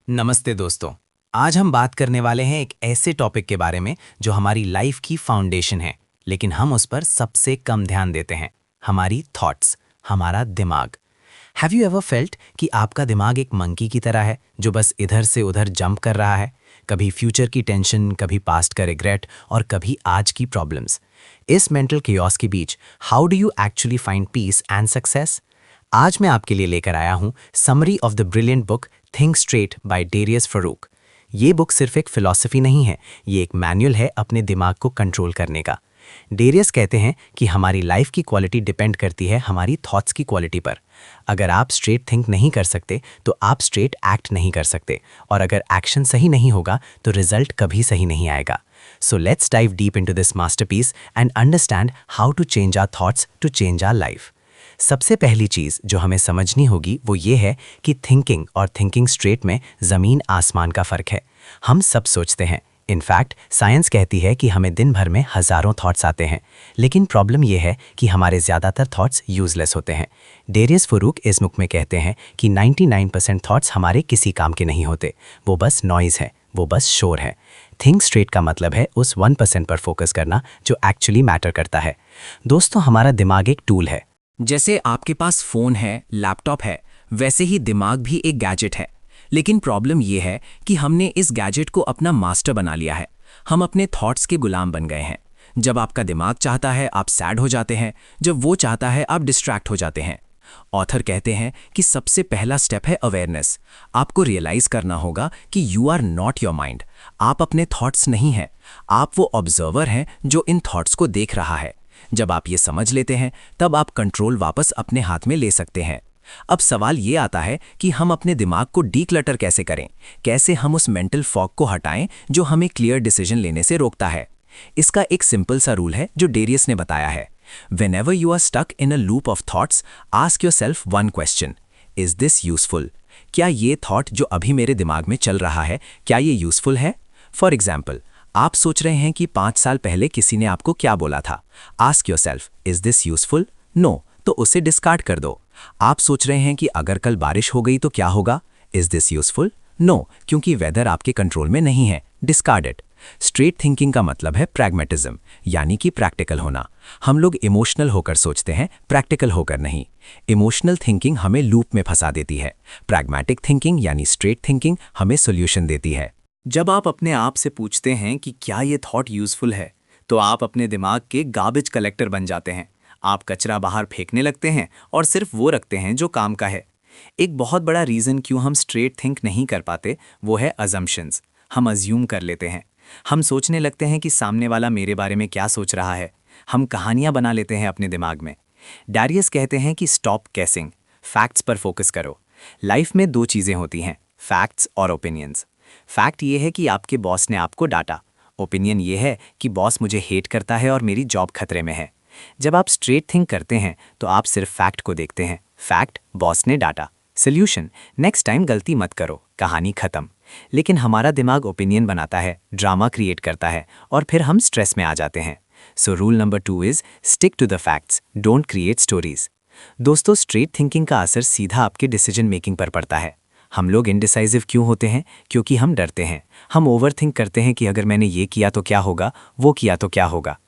नमस्ते दोस्तों। आज हम बात करने वाले हैं एक ऐसे टॉपिक के बारे में जो हमारी लाइफ की फाउंडेशन है, लेकिन हम उस पर सबसे कम ध्यान देते हैं। हमारी थॉट्स, हमारा दिमाग। हैव यू एवर फेल्ट कि आपका दिमाग एक मंकी की तरह है जो बस इधर से उधर जंप कर रहा है? कभी फ्यूचर की टेंशन, कभी पास्ट का रिग्रेट और कभी आज की प्रॉब्लम्स। इस मेंटल केओस के बीच how do you actually find peace and success? आज मैं आपके लिए लेकर आया हूं summary of the brilliant book think straight by Darius Foroux. ये बुक सिर्फ एक फिलॉसफी नहीं है, ये एक मैनुअल है अपने दिमाग को कंट्रोल करने का। डेरियस कहते हैं कि हमारी लाइफ की क्वालिटी डिपेंड करती है हमारी थॉट्स की क्वालिटी पर। अगर आप स्ट्रेट थिंक नहीं कर सकते तो आप स्ट्रेट एक्ट नहीं कर सकते, और अगर एक्शन सही नहीं होगा तो रिजल्ट कभी सही नहीं आएगा। So let's dive deep into this masterpiece and understand how to change our thoughts to change our life. सबसे पहली चीज़ जो हमें समझनी होगी वो ये है कि थिंकिंग और थिंकिंग स्ट्रेट में ज़मीन आसमान का फ़र्क है। हम सब सोचते हैं, इनफैक्ट साइंस कहती है कि हमें दिन भर में हज़ारों थॉट्स आते हैं, लेकिन प्रॉब्लम ये है कि हमारे ज़्यादातर थॉट्स यूज़लेस होते हैं। डेरियस फरूक इस बुक में कहते हैं कि 99% थॉट्स हमारे किसी काम के नहीं होते, वो बस नॉइज़ है, वो बस शोर है। थिंक स्ट्रेट का मतलब है उस 1% पर फोकस करना जो एक्चुअली मैटर करता है। दोस्तों, हमारा दिमाग एक टूल है। जैसे आपके पास फ़ोन है, लैपटॉप है, वैसे ही दिमाग भी एक गैजेट है। लेकिन प्रॉब्लम ये है कि हमने इस गैजेट को अपना मास्टर बना लिया है। हम अपने थॉट्स के गुलाम बन गए हैं। जब आपका दिमाग चाहता है आप सैड हो जाते हैं, जब वो चाहता है आप डिस्ट्रैक्ट हो जाते हैं। ऑथर कहते हैं कि सबसे पहला स्टेप है अवेयरनेस। आपको रियलाइज़ करना होगा कि you are not your mind. आप अपने थॉट्स नहीं हैं, आप वो ऑब्जर्वर हैं जो इन थॉट्स को देख रहा है। जब आप ये समझ लेते हैं तब आप कंट्रोल वापस अपने हाथ में ले सकते हैं। अब सवाल ये आता है कि हम अपने दिमाग को डीक्लटर कैसे करें, कैसे हम उस मेंटल फॉग को हटाएं जो हमें क्लियर डिसीजन लेने से रोकता है। इसका एक सिंपल सा रूल है जो डेरियस ने बताया है। Whenever you are stuck in a loop of thoughts, ask yourself one question: Is this useful? क्या ये थॉट जो अभी मेरे दिमाग में चल रहा है, क्या ये यूजफुल है? फॉर एग्जाम्पल, आप सोच रहे हैं कि 5 साल पहले किसी ने आपको क्या बोला था। Ask yourself, is this useful? No, तो उसे डिस्कार्ड कर दो। आप सोच रहे हैं कि अगर कल बारिश हो गई तो क्या होगा? Is this useful? नो, क्योंकि वेदर आपके कंट्रोल में नहीं है। Discard it. स्ट्रेट थिंकिंग का मतलब है प्रैग्मेटिज्म, यानी कि प्रैक्टिकल होना। हम लोग इमोशनल होकर सोचते हैं, प्रैक्टिकल होकर नहीं। इमोशनल थिंकिंग हमें लूप में फंसा देती है। प्रैग्मेटिक थिंकिंग यानी स्ट्रेट थिंकिंग हमें सोल्यूशन देती है। जब आप अपने आप से पूछते हैं कि क्या ये थॉट यूज़फुल है, तो आप अपने दिमाग के गार्बेज कलेक्टर बन जाते हैं। आप कचरा बाहर फेंकने लगते हैं और सिर्फ वो रखते हैं जो काम का है। एक बहुत बड़ा रीज़न क्यों हम स्ट्रेट थिंक नहीं कर पाते वो है अजम्पशंस। हम अज्यूम कर लेते हैं। हम सोचने लगते हैं कि सामने वाला मेरे बारे में क्या सोच रहा है। हम कहानियाँ बना लेते हैं अपने दिमाग में। डेरियस कहते हैं कि स्टॉप कैसिंग, फैक्ट्स पर फोकस करो। लाइफ में 2 चीज़ें होती हैं, फैक्ट्स और ओपिनियंस। फैक्ट ये है कि आपके बॉस ने आपको डांटा। ओपिनियन ये है कि बॉस मुझे हेट करता है और मेरी जॉब खतरे में है। जब आप स्ट्रेट थिंक करते हैं तो आप सिर्फ फैक्ट को देखते हैं। फैक्ट, बॉस ने डांटा। सोल्यूशन, नेक्स्ट टाइम गलती मत करो, कहानी खत्म। लेकिन हमारा दिमाग ओपिनियन बनाता है, ड्रामा क्रिएट करता है और फिर हम स्ट्रेस में आ जाते हैं। So rule number 2 is stick to the facts, don't create stories. दोस्तों, स्ट्रेट थिंकिंग का असर सीधा आपके डिसीजन मेकिंग पर पड़ता है। हम लोग इनडिसाइसिव क्यों होते हैं? क्योंकि हम डरते हैं। हम ओवरथिंक करते हैं कि अगर मैंने ये किया तो क्या होगा, वो किया तो क्या होगा।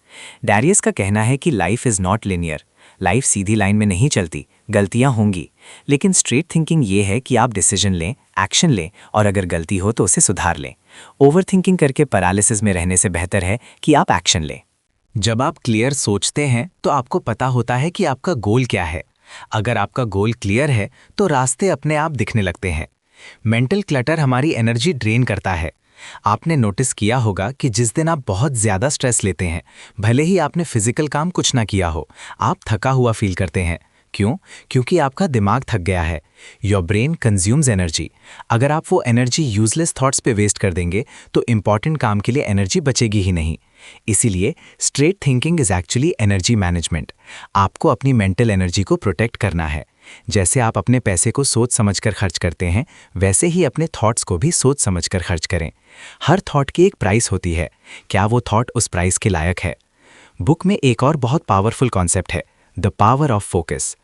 डेरियस का कहना है कि life is not linear. Life Sidhi line में नहीं चलती, गलतियां होंगी। लेकिन स्ट्रेट थिंकिंग ये है कि आप डिसीजन लें, एक्शन लें और अगर गलती हो तो उसे सुधार लें। ओवरथिंकिंग करके पैरालिसिस में रहने से बेहतर है कि आप एक्शन लें। जब आप क्लियर सोचते हैं तो आपको पता होता है कि आपका गोल क्या है। अगर आपका गोल क्लियर है तो रास्ते अपने आप दिखने लगते हैं। मेंटल क्लटर हमारी एनर्जी ड्रेन करता है। आपने नोटिस किया होगा कि जिस दिन आप बहुत ज़्यादा स्ट्रेस लेते हैं, भले ही आपने फिजिकल काम कुछ ना किया हो, आप थका हुआ फील करते हैं। क्यों? क्योंकि आपका दिमाग थक गया है। Your brain consumes energy. अगर आप वो एनर्जी यूजलेस थॉट्स पे वेस्ट कर देंगे तो इंपॉर्टेंट काम के लिए एनर्जी बचेगी ही नहीं। इसीलिए straight thinking is actually energy management. आपको अपनी मेंटल एनर्जी को प्रोटेक्ट करना है। जैसे आप अपने पैसे को सोच समझकर खर्च करते हैं, वैसे ही अपने थॉट्स को भी सोच समझकर खर्च करें। हर थॉट की एक प्राइस होती है। क्या वो थॉट उस प्राइस के लायक है? बुक में एक और बहुत पावरफुल कॉन्सेप्ट है, द पावर ऑफ फोकस।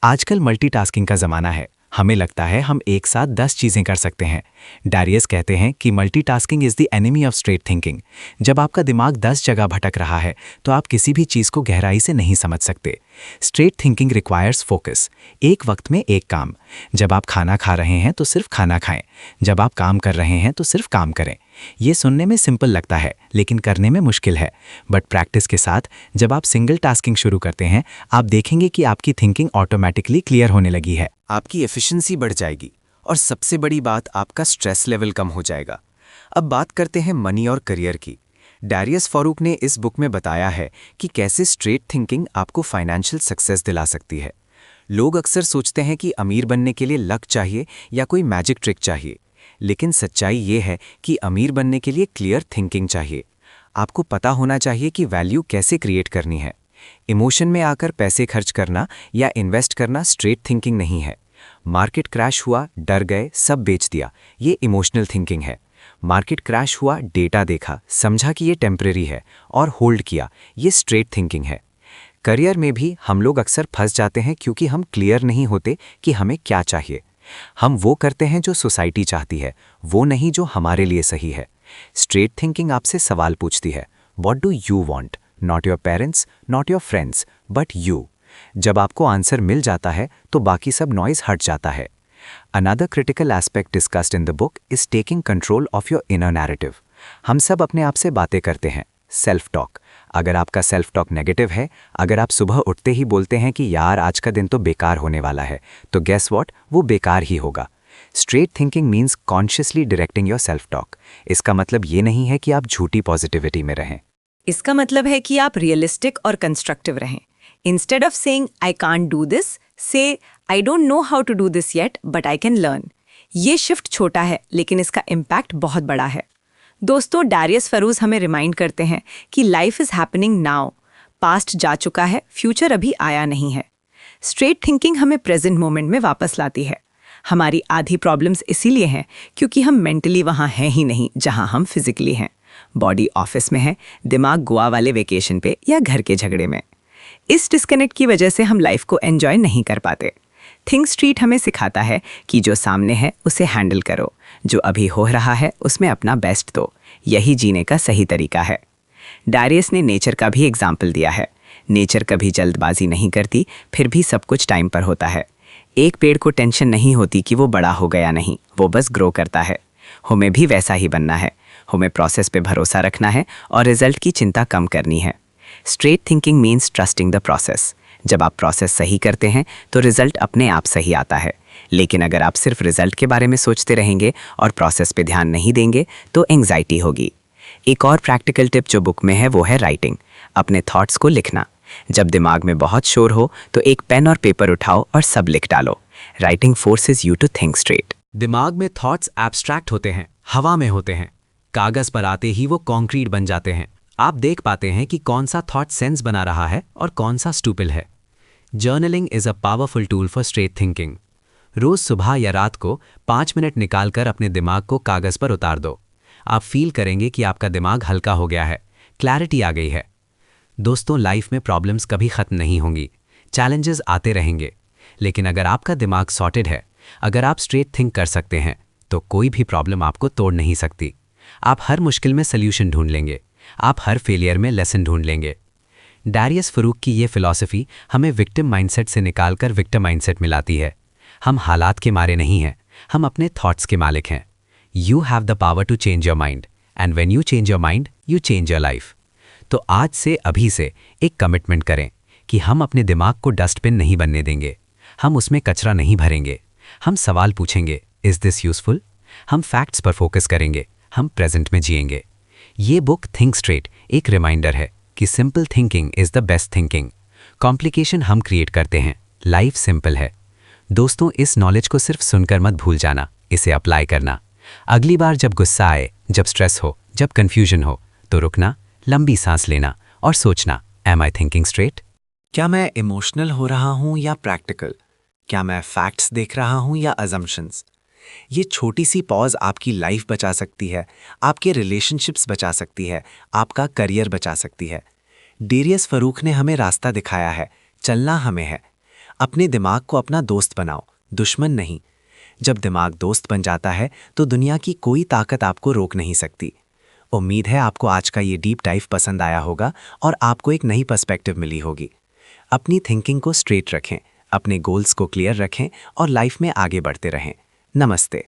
आजकल मल्टीटास्किंग का ज़माना है। हमें लगता है हम एक साथ 10 चीज़ें कर सकते हैं। डैरियस कहते हैं कि multitasking is the enemy of straight thinking. जब आपका दिमाग 10 जगह भटक रहा है तो आप किसी भी चीज़ को गहराई से नहीं समझ सकते। स्ट्रेट थिंकिंग रिक्वायर्स फोकस, एक वक्त में एक काम। जब आप खाना खा रहे हैं तो सिर्फ खाना खाएं, जब आप काम कर रहे हैं तो सिर्फ काम करें। ये सुनने में सिंपल लगता है लेकिन करने में मुश्किल है, बट प्रैक्टिस के साथ जब आप सिंगल टास्किंग शुरू करते हैं आप देखेंगे कि आपकी थिंकिंग ऑटोमेटिकली क्लियर होने लगी है। आपकी एफिशिएंसी बढ़ जाएगी और सबसे बड़ी बात, आपका स्ट्रेस लेवल कम हो जाएगा। अब बात करते हैं मनी और करियर की। डैरियस फारूक ने इस बुक में बताया है कि कैसे स्ट्रेट थिंकिंग आपको फाइनेंशियल सक्सेस दिला सकती है। लोग अक्सर सोचते हैं कि अमीर बनने के लिए लक चाहिए या कोई मैजिक ट्रिक चाहिए, लेकिन सच्चाई ये है कि अमीर बनने के लिए क्लियर थिंकिंग चाहिए। आपको पता होना चाहिए कि वैल्यू कैसे क्रिएट करनी है। इमोशन में आकर पैसे खर्च करना या इन्वेस्ट करना स्ट्रेट थिंकिंग नहीं है। मार्केट क्रैश हुआ, डर गए, सब बेच दिया, ये इमोशनल थिंकिंग है। मार्केट क्रैश हुआ, डेटा देखा, समझा कि ये टेम्परेरी है और होल्ड किया, ये स्ट्रेट थिंकिंग है। करियर में भी हम लोग अक्सर फंस जाते हैं क्योंकि हम क्लियर नहीं होते कि हमें क्या चाहिए। हम वो करते हैं जो सोसाइटी चाहती है, वो नहीं जो हमारे लिए सही है। स्ट्रेट थिंकिंग आपसे सवाल पूछती है, what do you want? Not your parents, not your friends, but you. जब आपको आंसर मिल जाता है तो बाकी सब नॉइज हट जाता है। Another critical aspect discussed in the book is taking control of your inner narrative. हम सब अपने आप से बातें करते हैं, सेल्फ टॉक। अगर आपका सेल्फ टॉक नेगेटिव है, अगर आप सुबह उठते ही बोलते हैं कि यार आज का दिन तो बेकार होने वाला है, तो गेस व्हाट, वो बेकार ही होगा। Straight thinking means consciously directing your self talk. इसका मतलब ये नहीं है कि आप झूठी पॉजिटिविटी में रहें। इसका मतलब है कि आप रियलिस्टिक और कंस्ट्रक्टिव रहें। Instead of saying I can't do this, say I don't know how to do this yet but I can learn. ये शिफ्ट छोटा है लेकिन इसका इम्पैक्ट बहुत बड़ा है। दोस्तों, डैरियस फरूज हमें रिमाइंड करते हैं कि life is happening now. Past जा चुका है, फ्यूचर अभी आया नहीं है। स्ट्रेट थिंकिंग हमें प्रेजेंट मोमेंट में वापस लाती है। हमारी आधी प्रॉब्लम्स इसीलिए हैं क्योंकि हम मेंटली वहाँ हैं ही नहीं जहाँ हम फिजिकली हैं। बॉडी ऑफिस में है, दिमाग गोवा वाले वेकेशन पे या घर के झगड़े में। इस डिस्कनेक्ट की वजह से हम लाइफ को एंजॉय नहीं कर पाते। थिंक स्ट्रीट हमें सिखाता है कि जो सामने है उसे हैंडल करो, जो अभी हो रहा है उसमें अपना बेस्ट दो। यही जीने का सही तरीका है। डैरियस ने नेचर का भी एग्जाम्पल दिया है। नेचर कभी जल्दबाजी नहीं करती, फिर भी सब कुछ टाइम पर होता है। एक पेड़ को टेंशन नहीं होती कि वो बड़ा हो गया नहीं, वो बस ग्रो करता है। हमें भी वैसा ही बनना है। हमें प्रोसेस पे भरोसा रखना है और रिजल्ट की चिंता कम करनी है। Straight thinking means trusting the process. जब आप प्रोसेस सही करते हैं तो रिजल्ट अपने आप सही आता है। लेकिन अगर आप सिर्फ रिजल्ट के बारे में सोचते रहेंगे और प्रोसेस पे ध्यान नहीं देंगे तो एंग्जाइटी होगी। एक और प्रैक्टिकल टिप जो बुक में है वो है राइटिंग, अपने थॉट्स को लिखना। जब दिमाग में बहुत शोर हो तो एक पेन और पेपर उठाओ और सब लिख डालो। Writing forces you to think straight. दिमाग में थॉट्स एब्स्ट्रैक्ट होते हैं, हवा में होते हैं। कागज पर आते ही वो कॉन्क्रीट बन जाते हैं। आप देख पाते हैं कि कौन सा थॉट सेंस बना रहा है और कौन सा स्टूपिड है। Journaling is a powerful tool for straight thinking. रोज सुबह या रात को 5 मिनट निकालकर अपने दिमाग को कागज पर उतार दो। आप फील करेंगे कि आपका दिमाग हल्का हो गया है, क्लैरिटी आ गई है। दोस्तों, लाइफ में प्रॉब्लम्स कभी खत्म नहीं होंगी, चैलेंजेस आते रहेंगे, लेकिन अगर आपका दिमाग सॉर्टेड है, अगर आप स्ट्रेट थिंक कर सकते हैं, तो कोई भी प्रॉब्लम आपको तोड़ नहीं सकती। आप हर मुश्किल में सल्यूशन ढूंढ लेंगे, आप हर फेलियर में लेसन ढूंढ लेंगे। डैरियस फरूक की ये फिलॉसफी हमें विक्टिम माइंडसेट से निकालकर विक्टिम माइंडसेट मिलाती है। हम हालात के मारे नहीं हैं, हम अपने थॉट्स के मालिक हैं। You have the power to change your mind, and when you change your mind you change your life. तो आज से, अभी से एक कमिटमेंट करें कि हम अपने दिमाग को डस्टबिन नहीं बनने देंगे। हम उसमें कचरा नहीं भरेंगे। हम सवाल पूछेंगे, इज दिस यूजफुल? हम फैक्ट्स पर फोकस करेंगे, हम प्रेजेंट में जिएंगे। ये बुक थिंक स्ट्रेट एक रिमाइंडर है कि simple thinking is the best thinking. Complication हम क्रिएट करते हैं, लाइफ सिंपल है। दोस्तों, इस नॉलेज को सिर्फ सुनकर मत भूल जाना, इसे अप्लाई करना। अगली बार जब गुस्सा आए, जब स्ट्रेस हो, जब कंफ्यूजन हो, तो रुकना, लंबी सांस लेना और सोचना, एम आई थिंकिंग स्ट्रेट? क्या मैं इमोशनल हो रहा हूँ या प्रैक्टिकल? क्या मैं फैक्ट्स देख रहा हूँ या अजम्पशंस? ये छोटी सी पॉज आपकी लाइफ बचा सकती है, आपके रिलेशनशिप्स बचा सकती है, आपका करियर बचा सकती है। डैरियस फरूक ने हमें रास्ता दिखाया है, चलना हमें है। अपने दिमाग को अपना दोस्त बनाओ, दुश्मन नहीं। जब दिमाग दोस्त बन जाता है तो दुनिया की कोई ताकत आपको रोक नहीं सकती। उम्मीद है आपको आज का ये डीप डाइव पसंद आया होगा और आपको एक नई पर्सपेक्टिव मिली होगी। अपनी थिंकिंग को स्ट्रेट रखें, अपने गोल्स को क्लियर रखें और लाइफ में आगे बढ़ते रहें। नमस्ते।